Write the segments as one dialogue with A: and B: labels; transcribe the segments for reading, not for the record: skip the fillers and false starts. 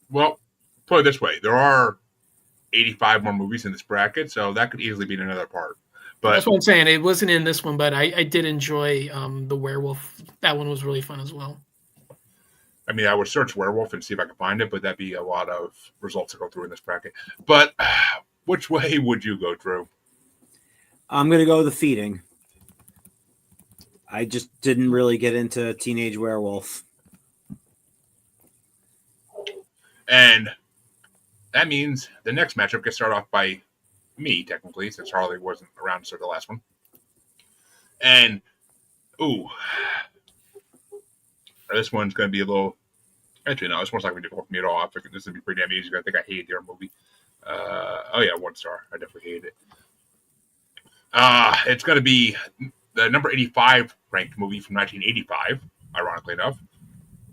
A: Well, put it this way: there are 85 more movies in this bracket, so that could easily be in another part.
B: That's
A: But
B: what I'm saying. It wasn't in this one, but I did enjoy the werewolf. That one was really fun as well.
A: I mean, I would search werewolf and see if I could find it, but that'd be a lot of results to go through in this bracket. But which way would you go, Drew?
C: I'm gonna go with the feeding. I just didn't really get into Teenage Werewolf.
A: And that means the next matchup gets started off by me, technically, since Harley wasn't around to start the last one. And, ooh, this one's going to be a little. Actually, no, this one's not going to be difficult for me at all. I think this is going to be pretty damn easy. I think I hated the other movie. Oh, yeah, 1 star. I definitely hated it. It's going to be the number 85 ranked movie from 1985, ironically enough,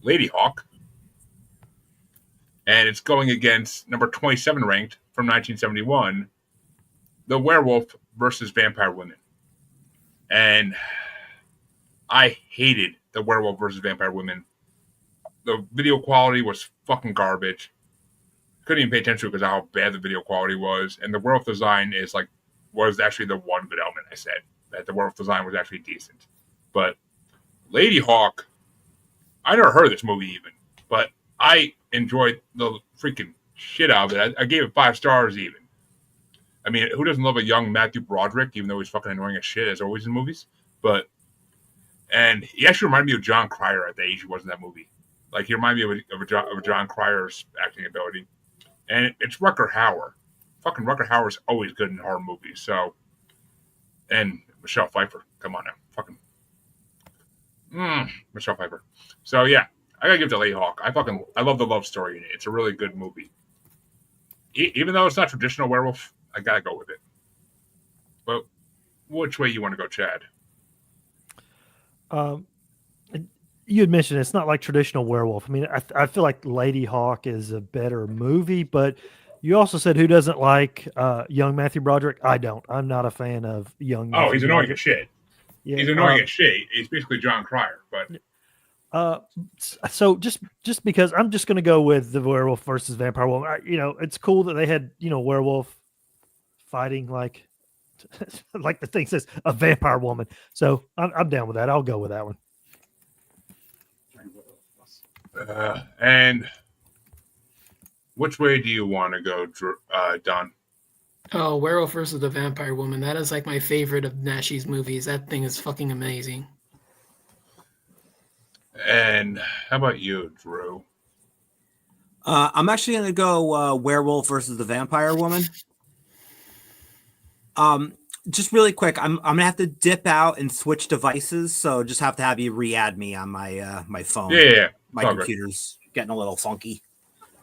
A: Lady Hawk. And it's going against number 27 ranked from 1971, The Werewolf versus Vampire Women. And I hated The Werewolf versus Vampire Women. The video quality was fucking garbage. Couldn't even pay attention to it because of how bad the video quality was. And the werewolf design was actually the one good element I said. That the werewolf design was actually decent. But Lady Hawk, I never heard of this movie even. But I enjoyed the freaking shit out of it. I gave it 5 stars even. I mean, who doesn't love a young Matthew Broderick, even though he's fucking annoying as shit, as always in movies? And he actually reminded me of John Cryer at the age he was in that movie. Like, he reminded me of a John Cryer's acting ability. And it's Rutger Hauer. Fucking Rutger Hauer's always good in horror movies, so. And Michelle Pfeiffer. Come on now. Fucking. Michelle Pfeiffer. So, yeah. I gotta give it to Lady Hawk. I love the love story in it. It's a really good movie. Even though it's not traditional werewolf, I gotta go with it. But which way you want to go, Chad?
D: Um, you had mentioned it's not like traditional werewolf. I mean, I feel like Lady Hawk is a better movie, but you also said who doesn't like young Matthew Broderick? I don't. I'm not a fan of young
A: Oh,
D: Matthew
A: he's annoying
D: Broderick.
A: as shit.
D: Yeah.
A: He's annoying as shit. He's basically John Cryer, but
D: Uh, so just because I'm just going to go with the werewolf versus vampire woman. It's cool that they had werewolf fighting like like the thing says a vampire woman. So I'm down with that. I'll go with that one.
A: And which way do you want to go, Don?
B: Oh, Werewolf versus the Vampire Woman. That is like my favorite of Nashi's movies. That thing is fucking amazing.
A: And how about you, Drew?
C: I'm actually going to go Werewolf versus the Vampire Woman. Just really quick, I'm gonna have to dip out and switch devices, so just have to have you re-add me on my my phone.
A: Yeah.
C: My computer's getting a little funky.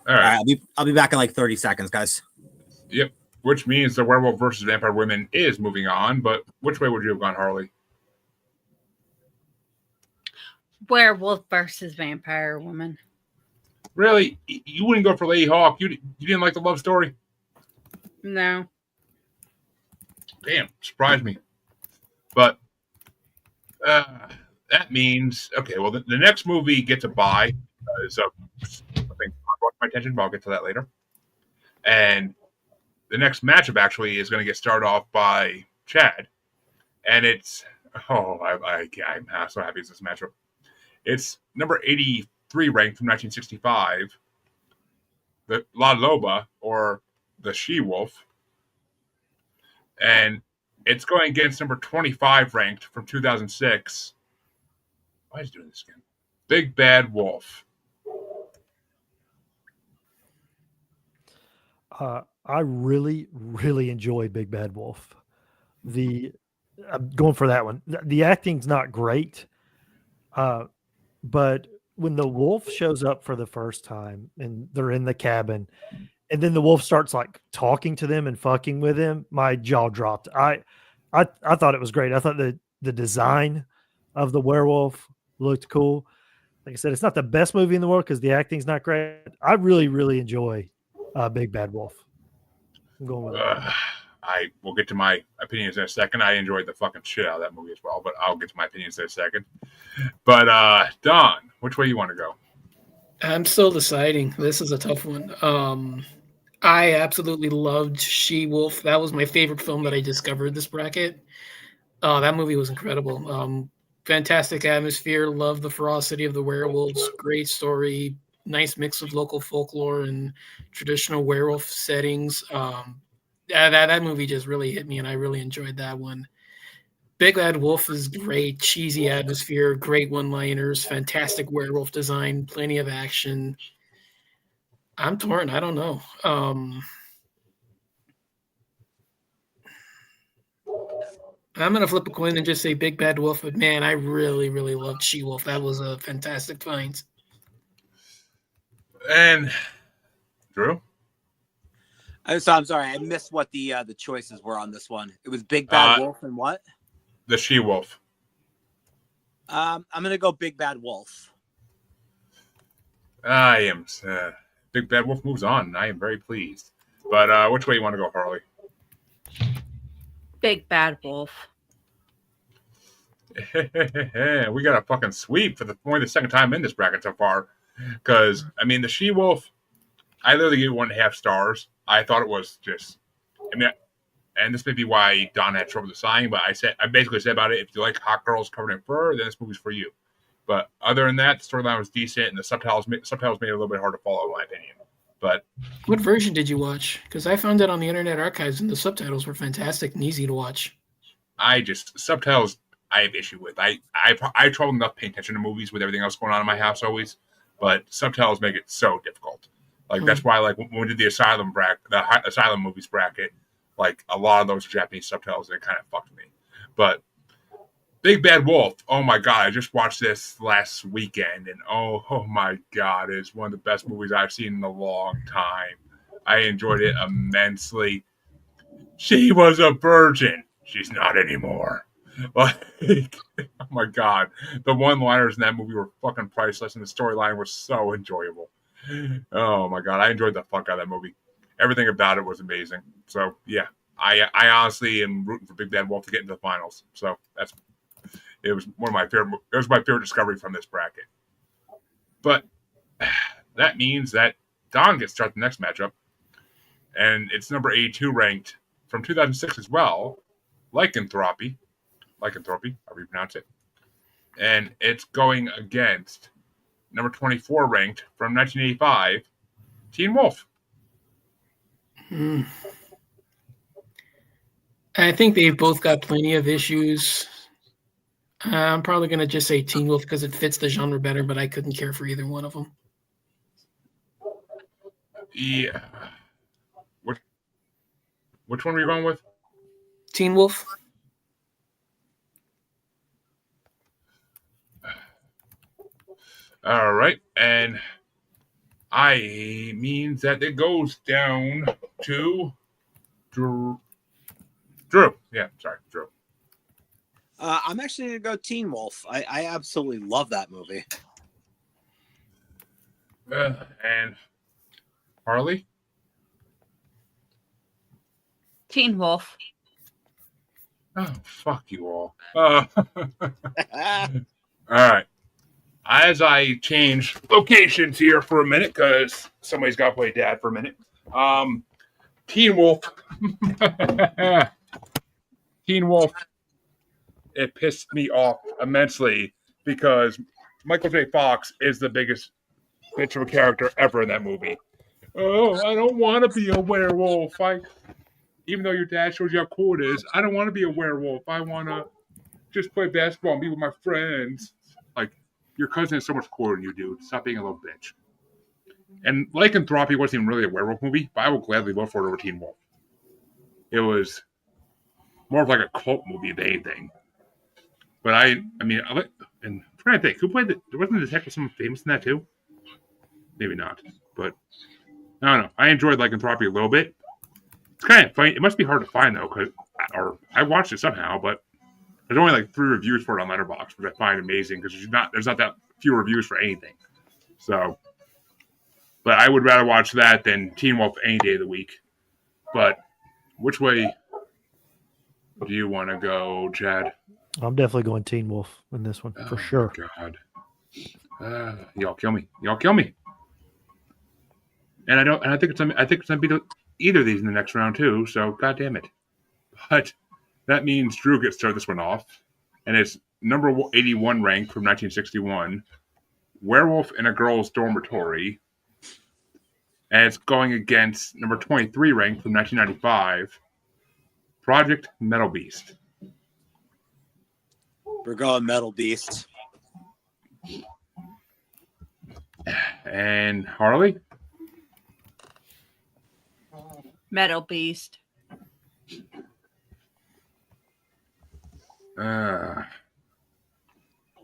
A: All right.
C: I'll be back in like 30 seconds, guys.
A: Yep. Which means the Werewolf versus Vampire Women is moving on, but which way would you have gone, Harley?
E: Werewolf versus Vampire Woman.
A: Really? You wouldn't go for Lady Hawk? You didn't like the love story?
E: No.
A: Damn, surprised me. But that means well, the next movie gets a bye because of something brought to my attention, but I'll get to that later. And the next matchup actually is going to get started off by Chad, and it's I'm so happy it's this matchup. It's number 83 ranked from 1965, the La Loba or the She Wolf. And it's going against number 25 ranked from 2006. Why is it doing this again? Big Bad Wolf.
D: I really, really enjoy Big Bad Wolf. I'm going for that one. The acting's not great, but when the wolf shows up for the first time and they're in the cabin, and then the wolf starts like talking to them and fucking with him, my jaw dropped. I thought it was great. I thought the design of the werewolf looked cool. Like I said, it's not the best movie in the world because the acting's not great. I really, really enjoy Big Bad Wolf. I'm going with that.
A: I will get to my opinions in a second. I enjoyed the fucking shit out of that movie as well, but I'll get to my opinions in a second. But Don, which way you want to go?
B: I'm still deciding. This is a tough one. I absolutely loved She Wolf. That was my favorite film that I discovered this bracket. That movie was incredible. Fantastic atmosphere. Love the ferocity of the werewolves. Great story. Nice mix of local folklore and traditional werewolf settings. That movie just really hit me, and I really enjoyed that one. Big Bad Wolf is great. Cheesy atmosphere. Great one-liners. Fantastic werewolf design. Plenty of action. I'm torn. I don't know. I'm gonna flip a coin and just say Big Bad Wolf, but man, I really, really loved She Wolf. That was a fantastic find.
A: And Drew,
C: I'm sorry, I missed what the choices were on this one. It was Big Bad Wolf and what?
A: the She Wolf.
C: I'm gonna go Big Bad Wolf.
A: I am. Big Bad Wolf moves on. I am very pleased. But which way you want to go, Harley?
E: Big Bad Wolf.
A: We got a fucking sweep for only the second time in this bracket so far. Because I mean, the She Wolf, I literally gave it 1.5 stars. I thought it was just. I mean, and this may be why Don had trouble deciding, but I basically said about it: if you like hot girls covered in fur, then this movie's for you. But other than that, the storyline was decent, and the subtitles made it a little bit hard to follow, in my opinion. But
B: what version did you watch? Because I found it on the Internet Archives, and the subtitles were fantastic and easy to watch.
A: Subtitles I have issue with. I trouble enough paying attention to movies with everything else going on in my house always, but subtitles make it so difficult. Like that's why, like when we did the Asylum movies bracket, like a lot of those Japanese subtitles, it kind of fucked me. But Big Bad Wolf, oh my god, I just watched this last weekend, and oh my god, it's one of the best movies I've seen in a long time. I enjoyed it immensely. She was a virgin. She's not anymore. Like, oh my god, the one-liners in that movie were fucking priceless, and the storyline was so enjoyable. Oh my god, I enjoyed the fuck out of that movie. Everything about it was amazing. So yeah, I honestly am rooting for Big Bad Wolf to get into the finals. So it was one of my favorite. It was my favorite discovery from this bracket. But that means that Don gets to start the next matchup, and it's number 82 ranked from 2006 as well, Lycanthropy, however you pronounce it, and it's going against number 24 ranked from 1985, Teen Wolf.
B: I think they've both got plenty of issues. I'm probably going to just say Teen Wolf because it fits the genre better, but I couldn't care for either one of them.
A: Yeah. Which one were you going with?
B: Teen Wolf.
A: All right, and I means that it goes down to Drew. Yeah, sorry, Drew.
C: I'm actually gonna go Teen Wolf. I absolutely love that movie.
A: And Harley.
E: Teen Wolf.
A: Oh, fuck you all. All right. As I change locations here for a minute, because somebody's got to play dad for a minute. Teen Wolf. Teen Wolf. It pissed me off immensely because Michael J. Fox is the biggest bitch of a character ever in that movie. Oh, I don't want to be a werewolf. Even though your dad shows you how cool it is, I don't want to be a werewolf. I want to just play basketball and be with my friends. Like, your cousin is so much cooler than you, dude. Stop being a little bitch. And Lycanthropy wasn't even really a werewolf movie, but I will gladly vote for it over Teen Wolf. It was more of like a cult movie than anything. But and I'm trying to think, who played wasn't the detective someone famous in that too? Maybe not, but I don't know. I enjoyed Lycanthropy a little bit. It's kind of funny. It must be hard to find though, or I watched it somehow, but there's only like 3 reviews for it on Letterboxd, which I find amazing because there's not that few reviews for anything. So, but I would rather watch that than Teen Wolf any day of the week. But which way do you want to go, Chad?
D: I'm definitely going Teen Wolf in this one for sure.
A: God, y'all kill me. and I think it's gonna beat either of these in the next round too. So god damn it! But that means Drew gets to start this one off, and it's number 81 ranked from 1961, Werewolf in a Girl's Dormitory, and it's going against number 23 ranked from 1995, Project Metal Beast.
F: We're going Metal Beast.
A: And Harley?
E: Metal Beast.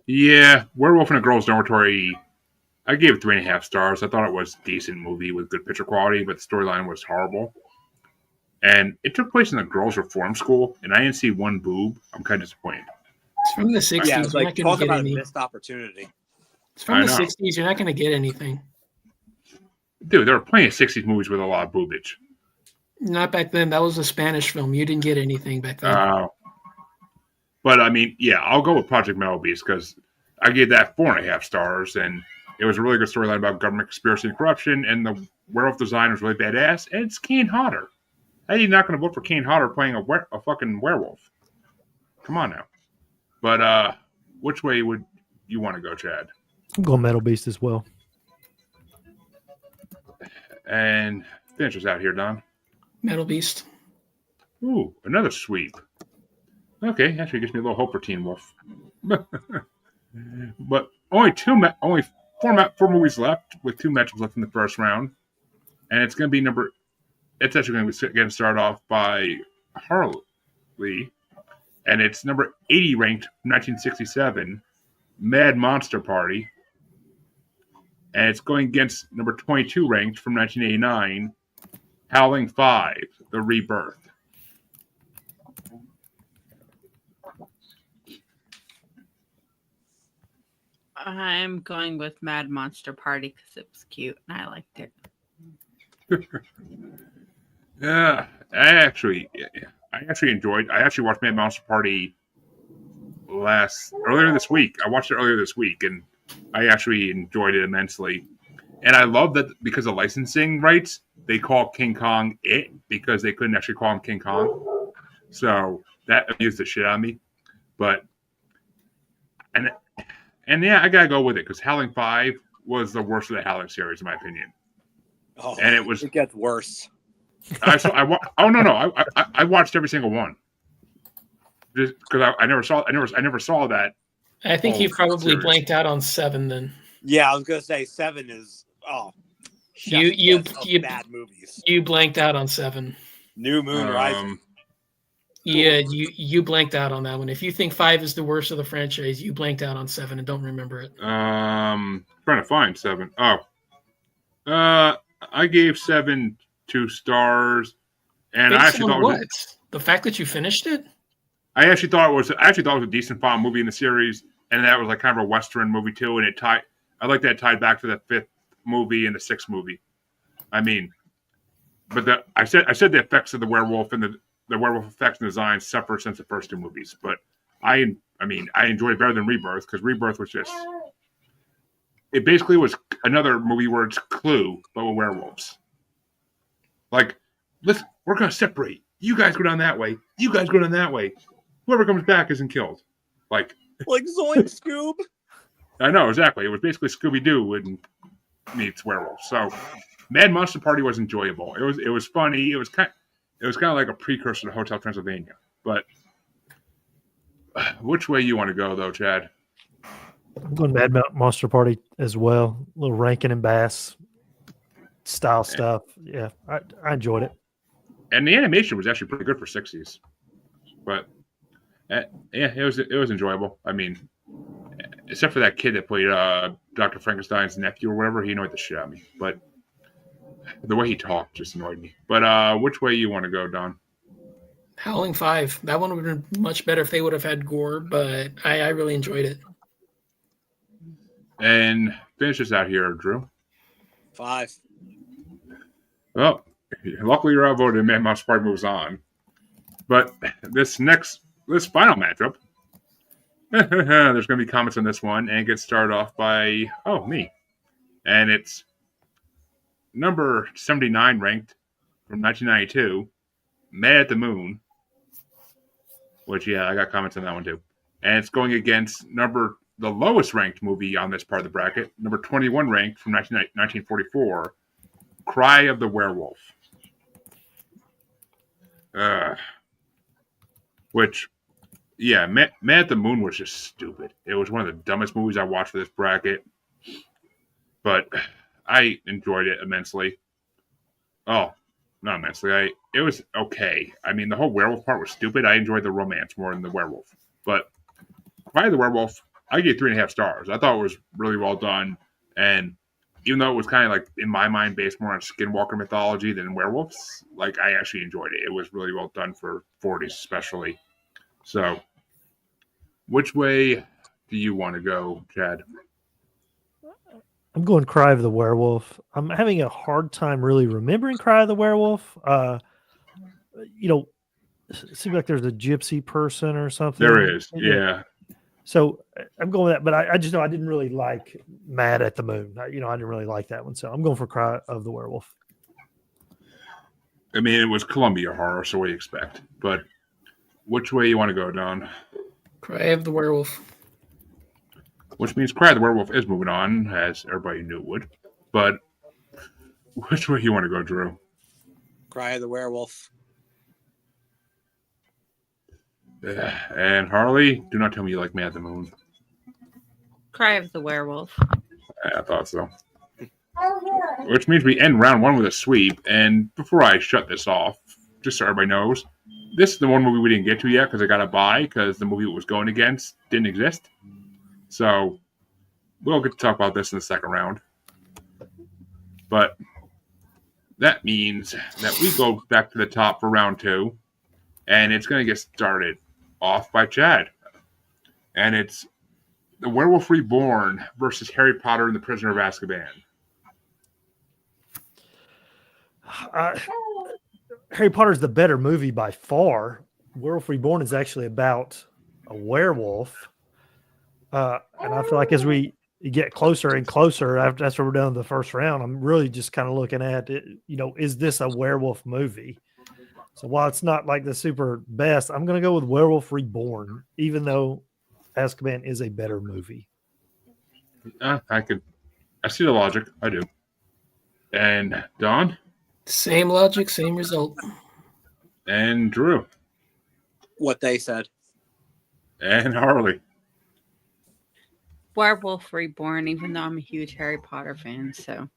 A: Yeah, Werewolf in a Girl's Dormitory, I gave it 3.5 stars. I thought it was a decent movie with good picture quality, but the storyline was horrible. And it took place in a girls' reform school, and I didn't see one boob. I'm kind of disappointed.
B: It's from the 60s.
F: Yeah, it's
B: You're
F: like
B: not
F: talk
B: going to
F: about
B: get
F: a
B: any.
F: missed opportunity.
B: It's from the 60s. You're not going to get anything.
A: Dude, there were plenty of 60s movies with a lot of boobage.
B: Not back then. That was a Spanish film. You didn't get anything back then.
A: But I mean, yeah, I'll go with Project Metal Beast because I gave that 4.5 stars, and it was a really good storyline about government conspiracy and corruption, and the werewolf design was really badass, and it's Kane Hodder. How are you not going to vote for Kane Hodder playing a fucking werewolf? Come on now. But which way would you want to go, Chad?
D: I'm going Metal Beast as well.
A: And finish us out here, Don.
B: Metal Beast.
A: Ooh, another sweep. Okay, actually gives me a little hope for Teen Wolf. But only four movies left with 2 matchups left in the first round, and it's going to be It's actually going to be getting started off by Harley, and it's number 80 ranked 1967, Mad Monster Party, and it's going against number 22 ranked from 1989, Howling 5: The Rebirth.
E: I'm going with Mad Monster Party because it was cute and I liked it.
A: Yeah, I actually enjoyed. I actually watched Mad Monster Party earlier this week. I watched it earlier this week, and I actually enjoyed it immensely. And I love that because of licensing rights, they call King Kong it because they couldn't actually call him King Kong. So that amused the shit out of me. But and yeah, I gotta go with it because Howling 5 was the worst of the Howling series, in my opinion.
F: Oh,
A: And
F: it gets worse.
A: I watched every single one just because I never saw that.
B: I think you probably
A: series.
B: blanked out on 7 then.
F: Yeah, I was gonna say 7 is
B: You
F: bad movies.
B: You blanked out on 7.
F: New Moon Rising.
B: Yeah, you blanked out on that one. If you think 5 is the worst of the franchise, you blanked out on 7 and don't remember it.
A: Trying to find 7. I gave 7 2 stars, and
B: Based
A: I actually
B: on
A: thought
B: what? The fact that you finished it?
A: I actually thought it was a decent final movie in the series, and that was like kind of a Western movie too, and I like that it tied back to the 5th movie and the 6th movie. I mean, but I said the effects of the werewolf and the werewolf effects and design suffer since the first 2 movies, but I enjoyed it better than Rebirth because Rebirth was it basically was another movie where it's Clue but with werewolves. Like, listen, we're gonna separate. You guys go down that way. You guys go down that way. Whoever comes back isn't killed. Like
F: Zoink Scoob.
A: I know exactly. It was basically Scooby Doo and meets werewolves. So, Mad Monster Party was enjoyable. It was funny. It was kind of like a precursor to Hotel Transylvania. But which way you want to go, though, Chad?
D: I'm going Mad Monster Party as well. A little Rankin and Bass style stuff. Yeah, I enjoyed it.
A: And the animation was actually pretty good for 60s. But yeah, it was enjoyable. I mean, except for that kid that played Dr. Frankenstein's nephew or whatever, he annoyed the shit out of me. But the way he talked just annoyed me. But which way you want to go, Don?
B: Howling 5. That one would have been much better if they would have had gore, but I really enjoyed it.
A: And finish this out here, Drew.
F: 5.
A: Well, luckily you're outvoted and Mad Monster Party moves on. But this final matchup, there's going to be comments on this one, and it gets started off by, me. And it's number 79 ranked from 1992, Man at the Moon, which, yeah, I got comments on that one too. And it's going against the lowest ranked movie on this part of the bracket, number 21 ranked from 1944, Cry of the Werewolf. Which, yeah, Man at the Moon was just stupid. It was one of the dumbest movies I watched for this bracket. But I enjoyed it immensely. Oh, not immensely. It was okay. I mean, the whole werewolf part was stupid. I enjoyed the romance more than the werewolf. But Cry of the Werewolf, I gave 3.5 stars. I thought it was really well done. And even though it was kind of like, in my mind, based more on skinwalker mythology than werewolves, like, I actually enjoyed it. It was really well done for 40s especially. So, which way do you want to go, Chad?
D: I'm going Cry of the Werewolf. I'm having a hard time really remembering Cry of the Werewolf. It seems like there's a gypsy person or something.
A: There is, yeah.
D: So I'm going with that, but I just know I didn't really like Mad at the Moon. I didn't really like that one. So I'm going for Cry of the Werewolf.
A: I mean, it was Columbia horror, so what do you expect? But which way you want to go, Don?
B: Cry of the Werewolf.
A: Which means Cry of the Werewolf is moving on, as everybody knew it would. But which way you want to go, Drew?
F: Cry of the Werewolf.
A: And Harley, do not tell me you like Man at the Moon.
E: Cry of the Werewolf.
A: I thought so. Which means we end round one with a sweep. And before I shut this off, just so everybody knows, this is the one movie we didn't get to yet because I got to buy because the movie it was going against didn't exist. So we'll get to talk about this in the second round. But that means that we go back to the top for round two. And it's going to get started off by Chad. And it's The Werewolf Reborn versus Harry Potter and the Prisoner of Azkaban.
D: Harry Potter's the better movie by far. Werewolf Reborn is actually about a werewolf. And I feel like as we get closer and closer, after we're done with the first round, I'm really just kind of looking at it, is this a werewolf movie? So while it's not like the super best, I'm going to go with Werewolf Reborn, even though Azkaban is a better movie.
A: I see the logic. I do. And Don?
B: Same logic, same result.
A: And Drew?
F: What they said.
A: And Harley?
E: Werewolf Reborn, even though I'm a huge Harry Potter fan, so.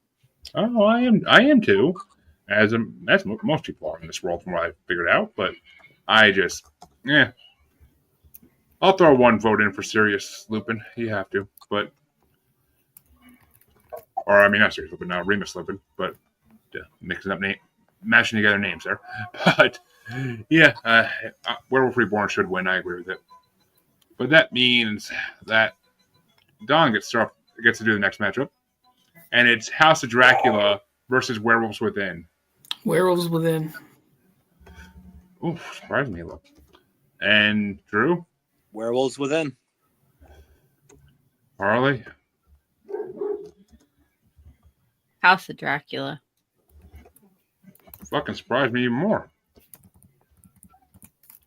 A: Oh, I am too. As most people are in this world from what I figured out, but I just, I'll throw one vote in for Sirius Lupin. You have to, but, or I mean not Sirius Lupin, now Remus Lupin, but mixing up mashing together names there. But yeah, Werewolf Reborn should win. I agree with it. But that means that Don gets to do the next matchup, and it's House of Dracula versus Werewolves Within.
B: Werewolves Within.
A: Ooh, surprised me a little. And Drew?
F: Werewolves Within.
A: Harley?
E: House of Dracula.
A: Fucking surprised me even more.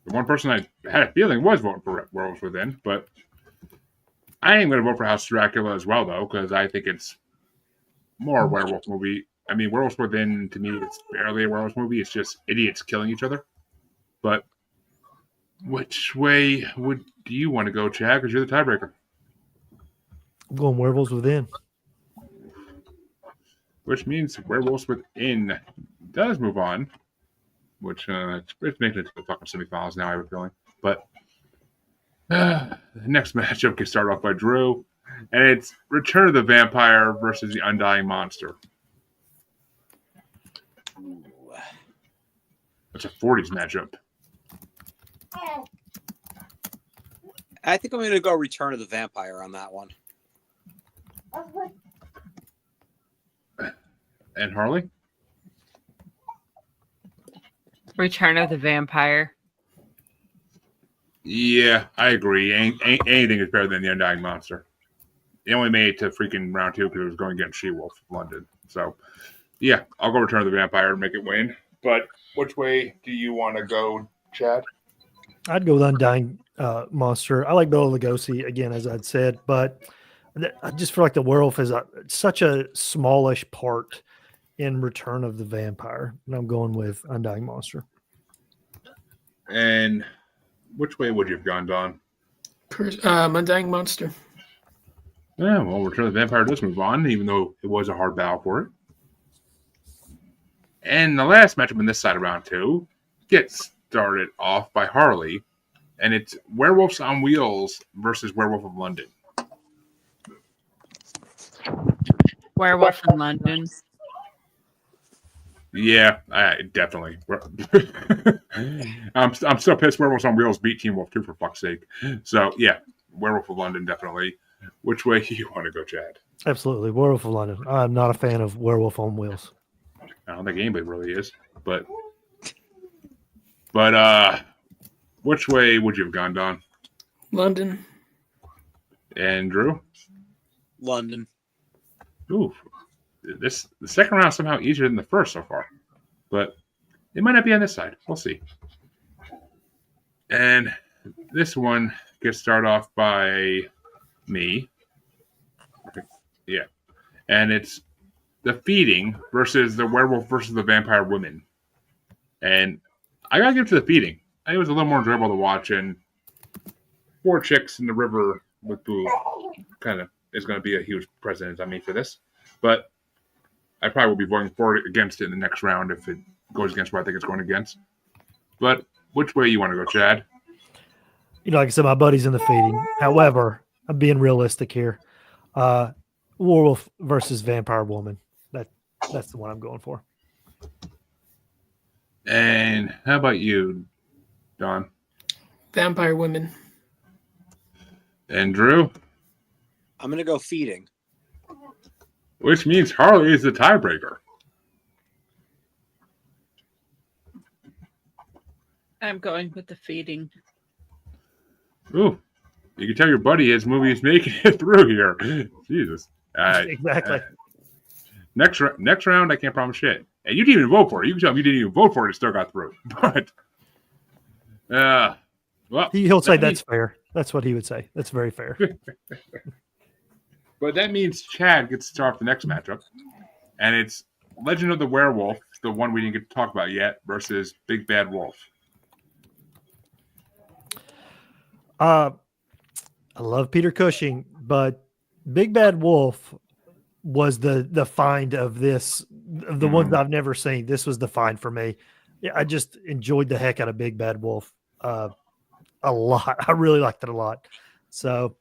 A: The one person I had a feeling was voting for Werewolves Within, but I am going to vote for House of Dracula as well, though, because I think it's more a werewolf movie. I mean, Werewolves Within, to me, it's barely a werewolf movie. It's just idiots killing each other. But which way do you want to go, Chad? Because you're the tiebreaker.
D: I'm going Werewolves Within.
A: Which means Werewolves Within does move on. Which it's making it to the fucking semifinals now, I have a feeling. But the next matchup gets started off by Drew. And it's Return of the Vampire versus the Undying Monster. That's a 40s matchup.
F: I think I'm going to go Return of the Vampire on that one.
A: And Harley?
E: Return of the Vampire.
A: Yeah, I agree. Anything is better than the Undying Monster. It only made it to freaking round two because it was going against She-Wolf of London. So, Yeah, I'll go Return of the Vampire and make it win. But which way do you want to go, Chad?
D: I'd go with Undying Monster. I like Bela Lugosi again, as I'd said, but I just feel like the werewolf is such a smallish part in Return of the Vampire, and I'm going with Undying Monster.
A: And which way would you have gone, Don?
B: Undying Monster.
A: Yeah, well, Return of the Vampire does move on, even though it was a hard battle for it. And the last matchup in this side of round 2 gets started off by Harley, and it's Werewolves on Wheels versus Werewolf of London.
E: Werewolf in London.
A: Yeah, definitely. I'm so pissed Werewolves on Wheels beat Teen Wolf 2, for fuck's sake. So, yeah, Werewolf of London, definitely. Which way do you want to go, Chad?
D: Absolutely. Werewolf of London. I'm not a fan of Werewolf on Wheels.
A: I don't think anybody really is. But which way would you have gone, Don?
B: London.
A: And Drew?
F: London.
A: Ooh. The second round is somehow easier than the first so far. But it might not be on this side. We'll see. And this one gets started off by me. Yeah. And it's the Feeding versus the Werewolf versus the Vampire Women. And I gotta give it to the Feeding. I think it was a little more enjoyable to watch, and 4 chicks in the river with boo kind of is going to be a huge precedent on me for this. But I probably will be voting for it against it in the next round if it goes against what I think it's going against. But which way you want to go, Chad?
D: Like I said, my buddy's in the Feeding. However, I'm being realistic here. Werewolf versus Vampire Woman. That's the one I'm going for.
A: And how about you, Don?
B: Vampire Women.
A: And Drew?
F: I'm going to go Feeding.
A: Which means Harley is the tiebreaker.
E: I'm going with the Feeding.
A: Ooh. You can tell your buddy his movie is making it through here. Jesus.
D: Exactly.
A: Next round, I can't promise shit. And you didn't even vote for it. You can tell me you didn't even vote for it. It still got through. But, well.
D: He'll say that's fair. That's what he would say. That's very fair.
A: But that means Chad gets to start off the next matchup. And it's Legend of the Werewolf, the one we didn't get to talk about yet, versus Big Bad Wolf.
D: I love Peter Cushing, but Big Bad Wolf was the find of this, of the ones I've never seen. This was the find for me. Yeah, I just enjoyed the heck out of Big Bad Wolf a lot. I really liked it a lot. So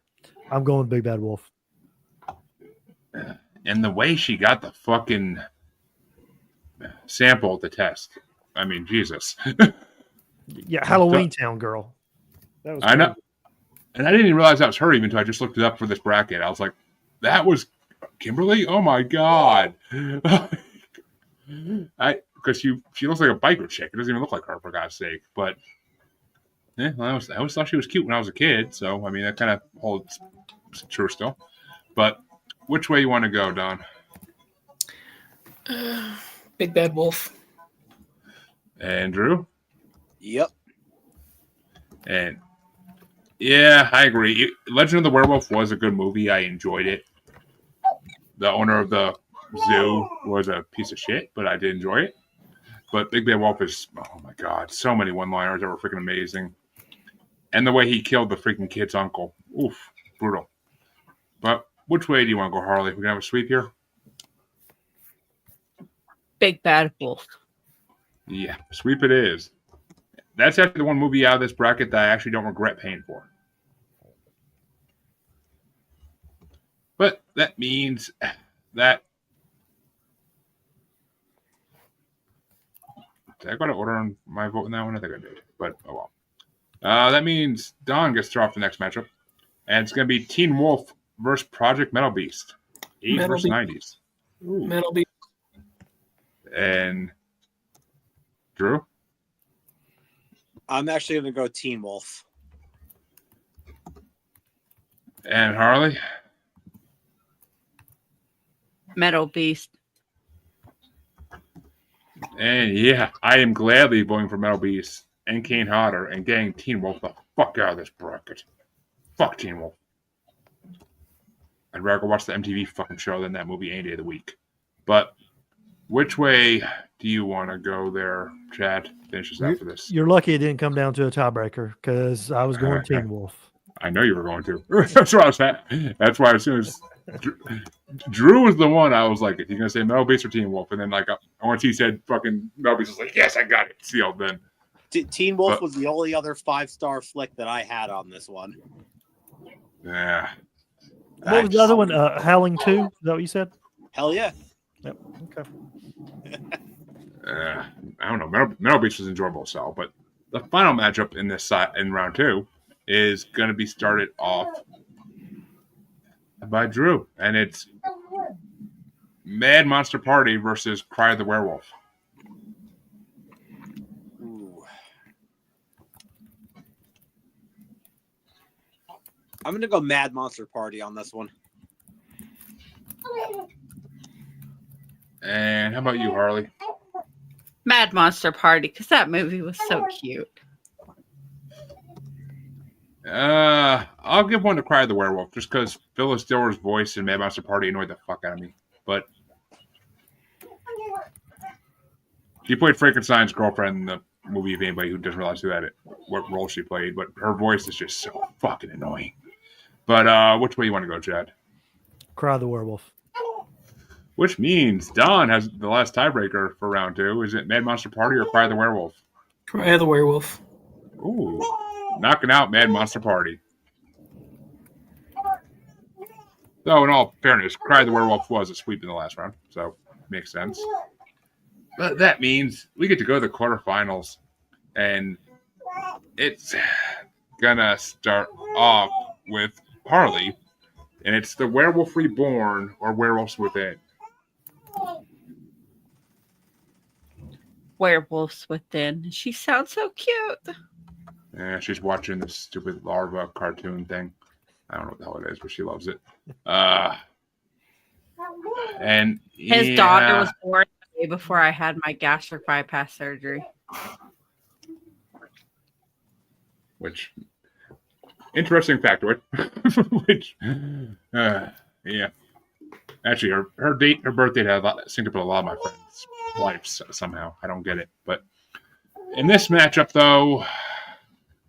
D: I'm going with Big Bad Wolf.
A: And the way she got the fucking sample at the test. I mean, Jesus.
D: Yeah, Halloween Town girl.
A: That was I know. And I didn't even realize that was her even until I just looked it up for this bracket. I was like, that was Kimberly? Oh my God. Because she looks like a biker chick. It doesn't even look like her, for God's sake. But yeah, I always thought she was cute when I was a kid. So, I mean, that kind of holds true still. But which way you want to go, Don?
B: Big Bad Wolf.
A: Andrew?
F: Yep.
A: And yeah, I agree. Legend of the Werewolf was a good movie. I enjoyed it. The owner of the zoo was a piece of shit, but I did enjoy it. But Big Bad Wolf is, oh my God, so many one-liners that were freaking amazing. And the way he killed the freaking kid's uncle. Oof, brutal. But which way do you want to go, Harley? We're going to have a sweep here?
E: Big Bad Wolf.
A: Yeah, sweep it is. That's actually the one movie out of this bracket that I actually don't regret paying for. But that means that... Did I go to order on my vote in that one? I think I did. But, oh well. That means Don gets to start off the next matchup. And it's going to be Teen Wolf versus Project Metal Beast. 80s versus 90s. Ooh.
B: Metal Beast.
A: And Drew?
F: I'm actually going to go Teen Wolf.
A: And Harley?
E: Metal Beast.
A: And yeah, I am gladly voting for Metal Beast and Kane Hodder and getting Teen Wolf the fuck out of this bracket. Fuck Teen Wolf. I'd rather go watch the MTV fucking show than that movie any day of the week. But which way do you want to go there, Chad? Finish us out for this.
D: You're lucky it didn't come down to a tiebreaker because I was going Teen Wolf.
A: I know you were going to. That's what I was at. That's why as soon as Drew was the one, I was like, "Is he gonna say Metal Beast or Teen Wolf?" And then once he said fucking Metal Beast, I was like, "Yes, I got it sealed." Then
F: Teen Wolf was the only other 5-star flick that I had on this one.
A: yeah.
D: What was the other one? Howling 2? Is that what you said?
F: Hell yeah.
D: Yep. Okay.
A: I don't know. Metal Beast was enjoyable as hell, but the final matchup in this in round 2 is going to be started off by Drew, and it's Mad Monster Party versus Cry of the Werewolf.
F: Ooh. I'm going to go Mad Monster Party on this one.
A: And how about you, Harley?
E: Mad Monster Party, because that movie was so cute.
A: I'll give one to Cry of the Werewolf, just because Phyllis Diller's voice in Mad Monster Party annoyed the fuck out of me. But she played Frankenstein's girlfriend in the movie, if anybody who doesn't realize what role she played, but her voice is just so fucking annoying. But which way you want to go, Chad?
D: Cry the Werewolf.
A: Which means Don has the last tiebreaker for round 2. Is it Mad Monster Party or Cry of the Werewolf?
B: Cry of the Werewolf.
A: Ooh, knocking out Mad Monster Party. Though, in all fairness, Cry of the Werewolf was a sweep in the last round, so makes sense. But that means we get to go to the quarterfinals, and it's gonna start off with Harley, and it's the Werewolf Reborn or Werewolves Within.
E: Werewolves Within. She sounds so cute.
A: Yeah, she's watching this stupid larva cartoon thing. I don't know what the hell it is, but she loves it. And
E: His daughter was born the day before I had my gastric bypass surgery.
A: Which interesting factoid. Which yeah. Actually, her birthday had synced up with a lot of my friends' lives somehow. I don't get it. But in this matchup, though,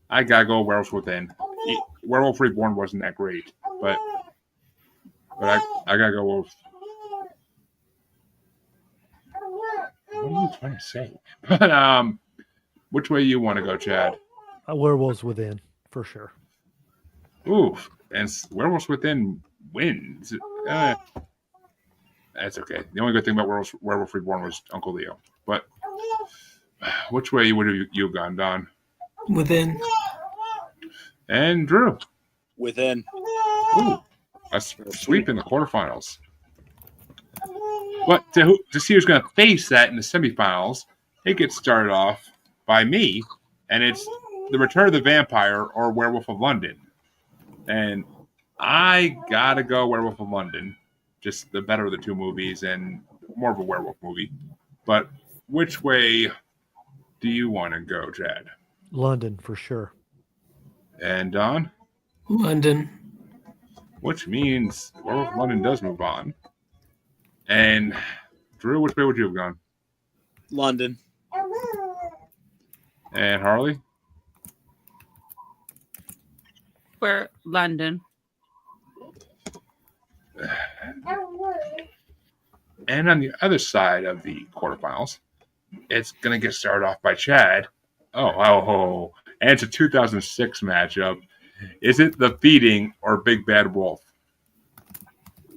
A: I gotta go Werewolves Within. Werewolf Reborn wasn't that great, but I gotta go with. What are you trying to say? But which way you want to go, Chad?
D: Werewolves Within, for sure.
A: Ooh, and Werewolves Within wins. That's okay. The only good thing about Werewolf Reborn was Uncle Leo. But which way would you have gone, Don?
B: Within.
A: And Drew.
F: Within.
A: Ooh, a sweep in the quarterfinals. But to see who's going to face that in the semifinals, it gets started off by me, and it's The Return of the Vampire or Werewolf of London. And I gotta go Werewolf of London. Just the better of the two movies and more of a werewolf movie. But which way do you want to go, Chad?
D: London, for sure.
A: And Don?
B: London.
A: Which means Werewolf of London does move on. And Drew, which way would you have gone?
F: London.
A: And Harley?
E: We're London.
A: And on the other side of the quarterfinals, it's going to get started off by Chad. Oh. And it's a 2006 matchup. Is it The Feeding or Big Bad Wolf?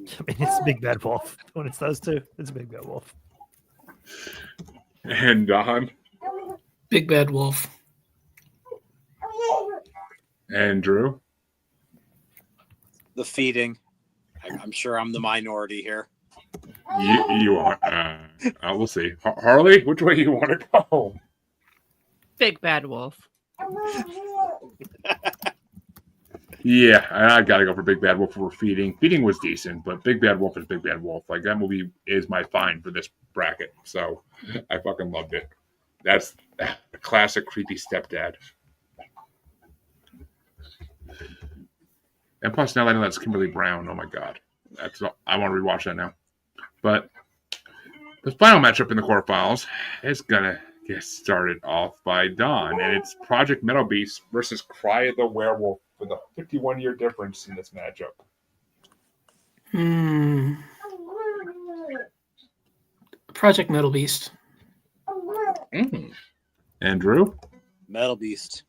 D: I mean, it's Big Bad Wolf. When it's those two, it's Big Bad Wolf.
A: And Don?
B: Big Bad Wolf.
A: And Drew?
F: The Feeding. I'm sure I'm the minority here.
A: You are. We'll see. Harley, which way you want to go?
E: Big Bad Wolf.
A: Yeah, I got to go for Big Bad Wolf for Feeding. Feeding was decent, but Big Bad Wolf is Big Bad Wolf. Like, that movie is my find for this bracket, so I fucking loved it. That's a classic creepy stepdad. And plus, now I know that's Kimberly Brown. Oh my god, I want to rewatch that now. But the final matchup in the quarterfinals is gonna get started off by Dawn, and it's Project Metal Beast versus Cry of the Werewolf with a 51-year difference in this matchup.
B: Project Metal Beast.
A: And Drew?
F: Metal Beast.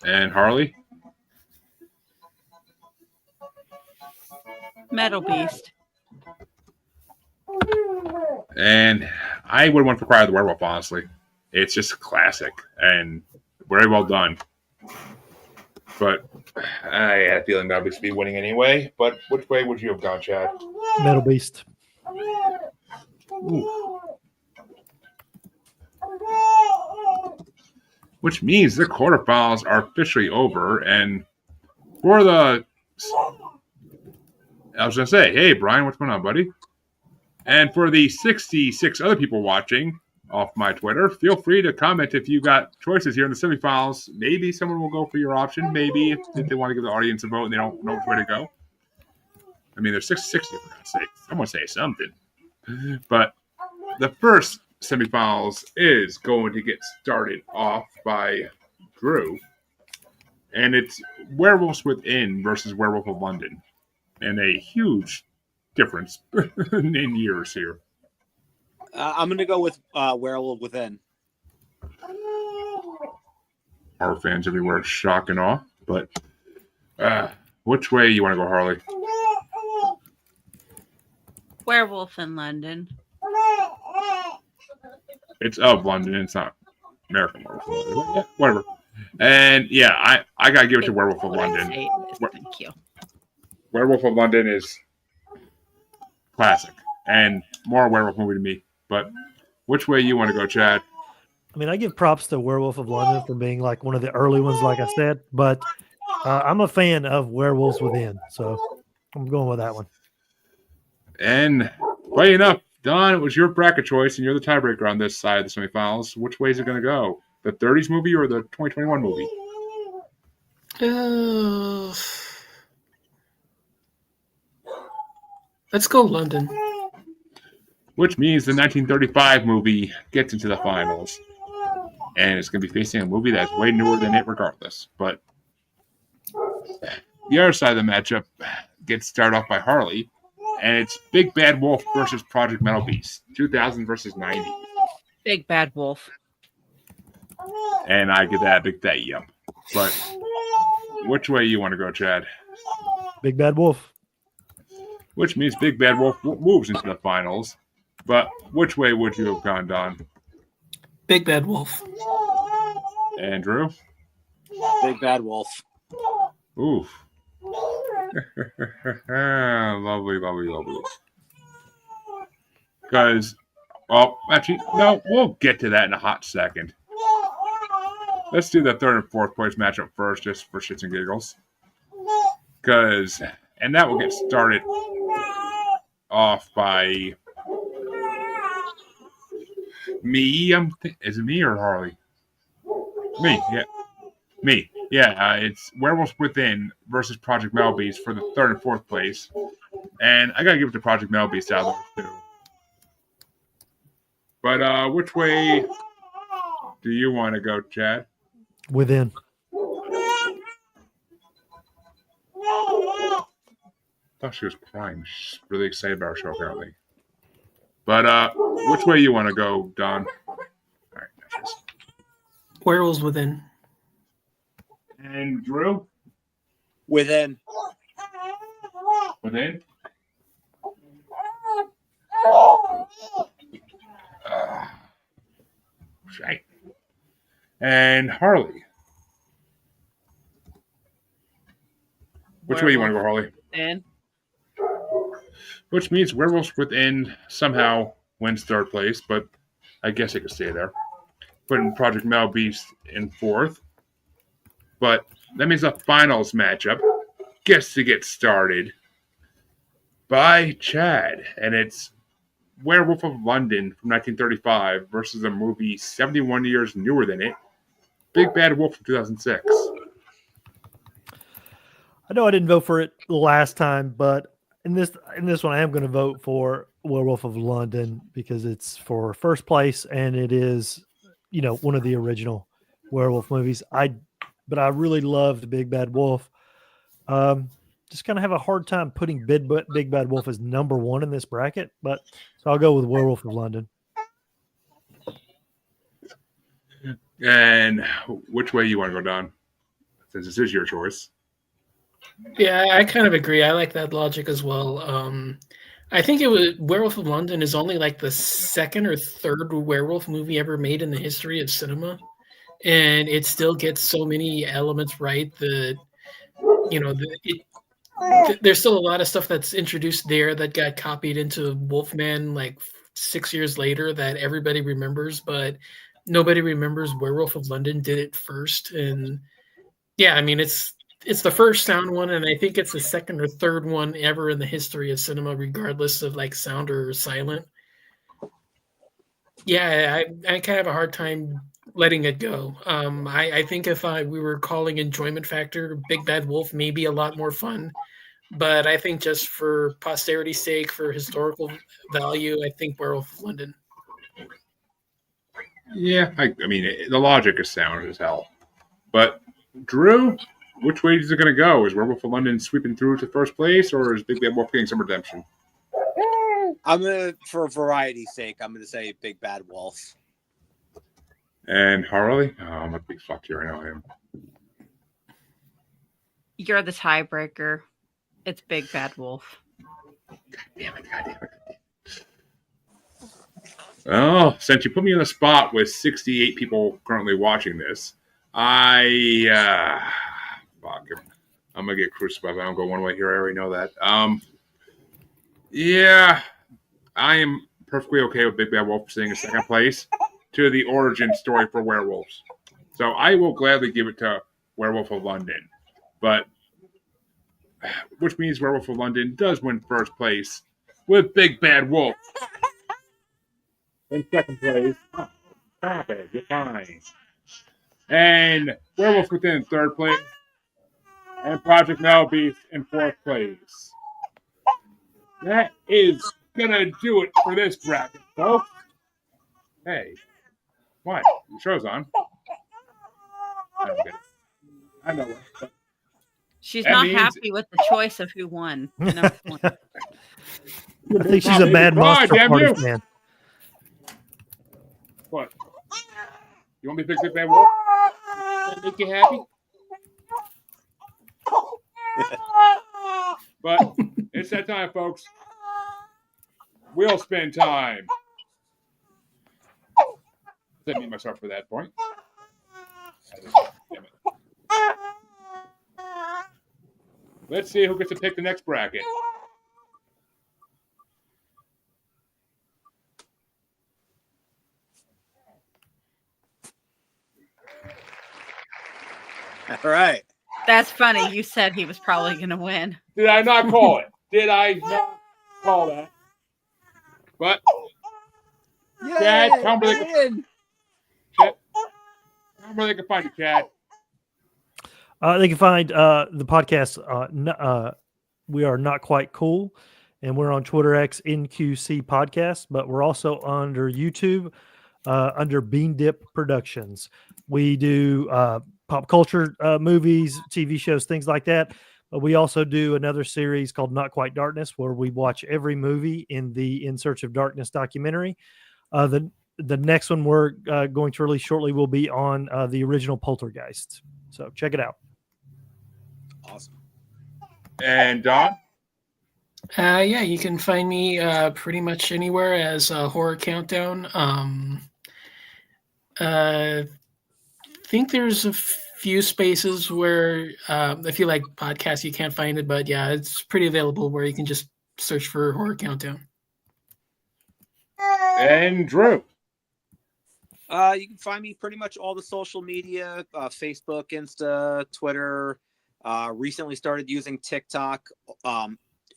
A: And Harley?
E: Metal Beast.
A: And I would have went for Cry of the Werewolf, honestly. It's just a classic and very well done. But I had a feeling that would be winning anyway. But which way would you have gone, Chad?
D: Metal Beast.
A: Ooh. Which means the quarterfinals are officially over. And for the... I was going to say, hey, Brian, what's going on, buddy? And for the 66 other people watching off my Twitter, feel free to comment if you got choices here in the semifinals. Maybe someone will go for your option. Maybe if they want to give the audience a vote and they don't know which way to go. I mean, there's 660 for God's sake. Someone say something. But the first semifinals is going to get started off by Drew. And it's Werewolves Within versus Werewolf of London. And a huge difference in years here.
F: I'm going to go with Werewolf Within.
A: Our fans everywhere, shock and awe. But which way you want to go, Harley?
E: Werewolf in London.
A: It's of London. It's not American Werewolf. Yeah, whatever. And yeah, I gotta give it to Werewolf of London.
E: Thank you.
A: Werewolf of London is classic and more a werewolf movie to me. But which way you want to go, Chad?
D: I mean, I give props to Werewolf of London for being like one of the early ones, like I said, but I'm a fan of Werewolves Within, so I'm going with that one.
A: And funny enough, Don, it was your bracket choice, and you're the tiebreaker on this side of the semifinals. Which way is it going to go? The 30s movie or the 2021 movie?
B: Let's go London.
A: Which means the 1935 movie gets into the finals. And it's going to be facing a movie that's way newer than it regardless. But the other side of the matchup gets started off by Harley. And it's Big Bad Wolf versus Project Metal Beast. 2000 versus 90.
E: Big Bad Wolf.
A: And I get that big that yep. But which way you want to go, Chad?
D: Big Bad Wolf.
A: Which means Big Bad Wolf moves into the finals. But which way would you have gone, Don?
B: Big Bad Wolf.
A: Andrew?
F: Big Bad Wolf.
A: Oof. Lovely, lovely, lovely. Because, well, actually, no, we'll get to that in a hot second. Let's do the third and fourth place matchup first, just for shits and giggles. Because, and that will get started off by me. Is it me or Harley? Me, yeah. Me. Yeah, it's Werewolves Within versus Project Metal Beast for the third and fourth place. And I gotta give it to Project Metal Beast out of there, too. But which way do you want to go, Chad?
D: Within.
A: I thought she was crying. She's really excited about her show, apparently. But which way you want to go, Don? All right,
B: Werewolves Within.
A: And Drew?
F: Within.
A: Within? Right. And Harley? Which way you want to go, Harley?
E: And
A: Which means Werewolves Within somehow wins third place, but I guess it could stay there. Putting Project Metal Beast in fourth. But that means the finals matchup gets to get started by Chad. And it's Werewolf of London from 1935 versus a movie 71 years newer than it, Big Bad Wolf from 2006.
D: I know I didn't vote for it last time, but in this one, I am going to vote for Werewolf of London because it's for first place and it is, one of the original werewolf movies. But I really loved Big Bad Wolf. Just kind of have a hard time putting Big Bad Wolf as number one in this bracket, but so I'll go with Werewolf of London.
A: And which way you want to go, Don? Since this is your choice.
B: Yeah, I kind of agree. I like that logic as well. I think Werewolf of London is only like the second or third werewolf movie ever made in the history of cinema, and it still gets so many elements right that there's still a lot of stuff that's introduced there that got copied into Wolfman like 6 years later that everybody remembers, but nobody remembers Werewolf of London did it first. And yeah, I mean, it's the first sound one, and I think it's the second or third one ever in the history of cinema, regardless of like sound or silent. Yeah, I kind of have a hard time letting it go. I think if we were calling enjoyment factor, Big Bad Wolf may be a lot more fun. But I think just for posterity's sake, for historical value, I think Werewolf of London.
A: Yeah, I mean, the logic is sound as hell. But, Drew, which way is it going to go? Is Werewolf of London sweeping through to first place, or is Big Bad Wolf getting some redemption?
F: For variety's sake, I'm gonna say Big Bad Wolf.
A: And Harley? Oh, I'm a big fuck you. I know him.
E: You're the tiebreaker. It's Big Bad Wolf.
A: God damn it. Well, since you put me on the spot with 68 people currently watching this, fuck, I'm going to get crucified if I don't go one way here. I already know that. Yeah, I am perfectly okay with Big Bad Wolf sitting in second place to the origin story for werewolves. So I will gladly give it to Werewolf of London. But which means Werewolf of London does win first place with Big Bad Wolf in second place. Oh, stop it, you're fine. And Werewolf Within third place, and Project Now Beast in fourth place. That is gonna do it for this bracket, folks. Hey, what? The show's on. I don't get it. I know it.
E: She's not happy with the choice of who won. No point.
D: I think she's a Mad Monster Party fan.
A: What? You want me to pick Big Bad Wolf? Does that make you happy? But it's that time, folks. Wheel spin time. Let me myself for that point. Damn it. Let's see who gets to pick the next bracket.
F: All right.
E: That's funny. You said he was probably going to win.
A: Did I not call it? Did I not call that? But, Chad, tell me where they can find you, Chad.
D: They can find the podcast. We are Not Quite Cool, and we're on Twitter X NQC Podcast, but we're also under YouTube under Bean Dip Productions. We do pop culture movies, TV shows, things like that. But we also do another series called Not Quite Darkness, where we watch every movie in the In Search of Darkness documentary. The next one we're going to release shortly will be on the original Poltergeist. So check it out.
F: Awesome.
A: And Don?
B: Yeah, you can find me pretty much anywhere as Horror Countdown. I think there's a few spaces where if you like podcasts, you can't find it, but yeah, it's pretty available where you can just search for Horror Countdown.
A: And Drew?
F: You can find me pretty much all the social media, Facebook, Insta, Twitter. Recently started using TikTok.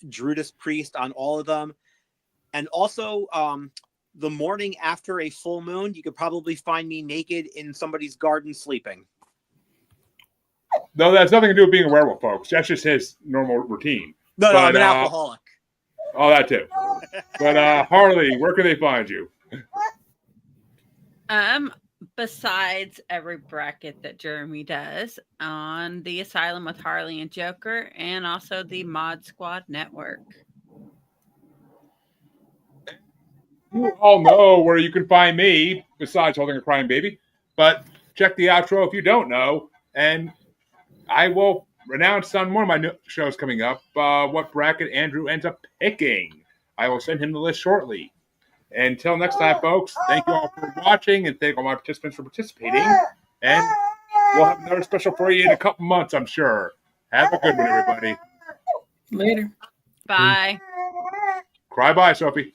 F: Druidus Priest on all of them. And also, the morning after a full moon, you could probably find me naked in somebody's garden sleeping.
A: No, that's nothing to do with being a werewolf, folks. That's just his normal routine.
F: No,
A: But,
F: I'm an alcoholic.
A: Oh, that too. But Harley, where can they find you?
E: Besides every bracket that Jeremy does on the Asylum with Harley and Joker, and also the Mod Squad Network.
A: You all know where you can find me, besides holding a crying baby. But check the outro if you don't know, and I will announce on one of my shows coming up what bracket Andrew ends up picking. I will send him the list shortly. Until next time, folks, thank you all for watching, and thank all my participants for participating. And we'll have another special for you in a couple months, I'm sure. Have a good one, everybody.
B: Later.
E: Bye.
A: Cry bye, Sophie.